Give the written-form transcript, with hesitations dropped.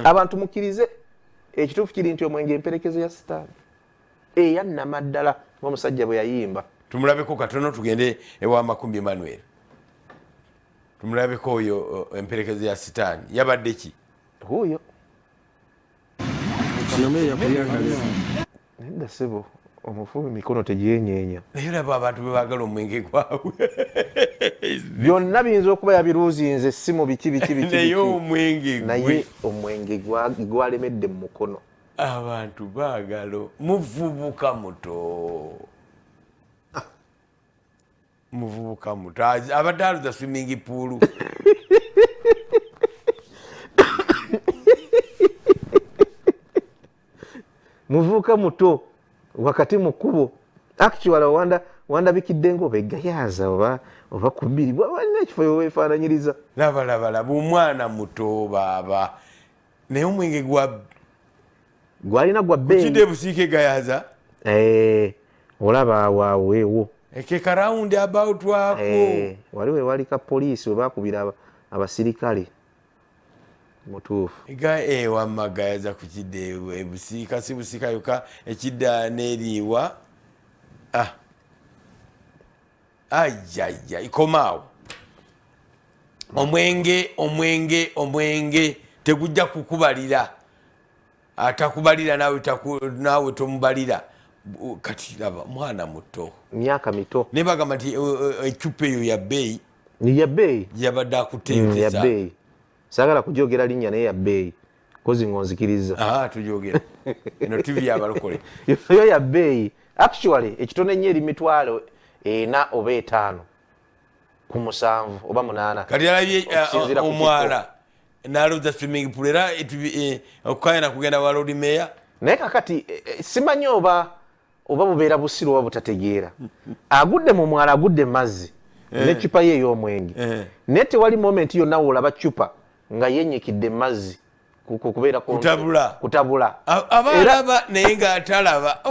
abantu mukirize ekituufu kiri nti omwenge emperekezo ya sitaani eyannama ddala ng'omusajja bwe yayimba. Tumulabeko katono tugende ewa Makumbi Emmanuel. Tumulabeko oyo emperekezo ya sitaani yabadde ki? Huyo nenda sebo omufubi mikono tegyenyeenya naye olaba abantu be baagala omwenge gwabwe byonna biyinza okuba yabiruuzinze si mu biki naye omwenge naye omwenge gwalemedde mu mukono. Abantu baagala muvubuka muto abadde aluza swimming pool. Muvubuka muto wakati mu kkubo actually wandabikidde ng'oba egayaza oba ku bbiri walina ekifo weefaananyiriza. Labalabala omwana muto baaba naye omwenge gwalina gwa bbeeyi kide busiike gayaza olaba waaweewo ekeka rawundi about wako wali wewali ka poliisi we baakubira abasirikale mutuufu wamma gayaza ku kidde ebusiika si busiika yoka ekidda n'eriiwa ajjajja ikomaawo omwenge tegujja kukubalira atakubalira naawe tomubalira kati laba mwana muto myaka mito ne bagamba nti ecupa eyo ya bbeeyi yabadde akuteetesa yabbeeyi saagala kugyogera linnya naye yabbeeyi kozi ngonzikiriza tugyogera eno TV yabalokole yo yabbeeyi actually ekitone nnyo eri mitwalo 4 oba 5 ku 7 oba 8 kati alabye omwala n'aluza swimming pool era okukayana kugenda wa Lord Mayor naye kakati simanyi oba bubeera busiru oba butategeera agudde mu mwala agudde mazzi n'eccupa ye ey'omwenge naye tewali moment yonna woolaba ccupa nga yennyikidde mazzi kubeera kutabula aba alaba naye ng'atalaba